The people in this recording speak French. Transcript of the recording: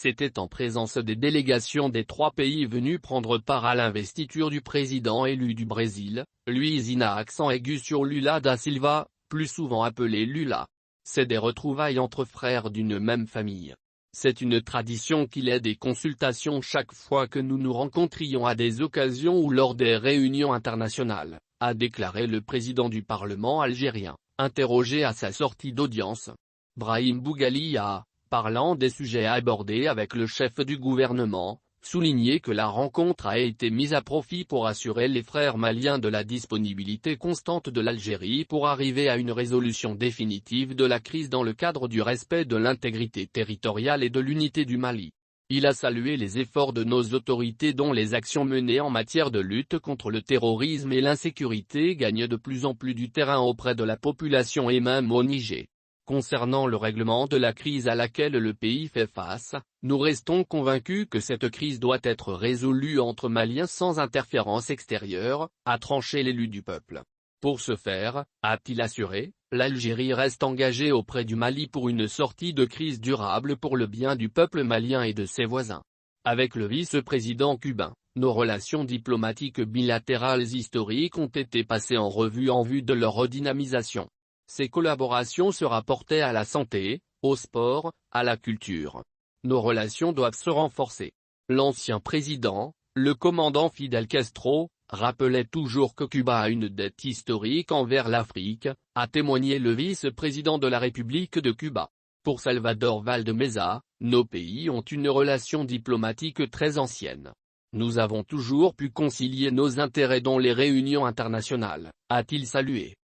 C'était en présence des délégations des 3 pays venus prendre part à l'investiture du président élu du Brésil, Luizinho accent aigu sur Lula da Silva, plus souvent appelé Lula. C'est des retrouvailles entre frères d'une même famille. C'est une tradition qu'il y ait des consultations chaque fois que nous nous rencontrions à des occasions ou lors des réunions internationales, a déclaré le président du Parlement algérien, interrogé à sa sortie d'audience. Brahim Bougali a, parlant des sujets abordés avec le chef du gouvernement, souligné que la rencontre a été mise à profit pour assurer les frères maliens de la disponibilité constante de l'Algérie pour arriver à une résolution définitive de la crise dans le cadre du respect de l'intégrité territoriale et de l'unité du Mali. Il a salué les efforts de nos autorités dont les actions menées en matière de lutte contre le terrorisme et l'insécurité gagnent de plus en plus du terrain auprès de la population et même au Niger. Concernant le règlement de la crise à laquelle le pays fait face, nous restons convaincus que cette crise doit être résolue entre Maliens sans interférence extérieure, a tranché l'élu du peuple. Pour ce faire, a-t-il assuré, l'Algérie reste engagée auprès du Mali pour une sortie de crise durable pour le bien du peuple malien et de ses voisins. Avec le vice-président cubain, nos relations diplomatiques bilatérales historiques ont été passées en revue en vue de leur redynamisation. Ces collaborations se rapportaient à la santé, au sport, à la culture. Nos relations doivent se renforcer. L'ancien président, le commandant Fidel Castro, rappelait toujours que Cuba a une dette historique envers l'Afrique, a témoigné le vice-président de la République de Cuba. Pour Salvador Valdemeza, nos pays ont une relation diplomatique très ancienne. Nous avons toujours pu concilier nos intérêts dans les réunions internationales, a-t-il salué.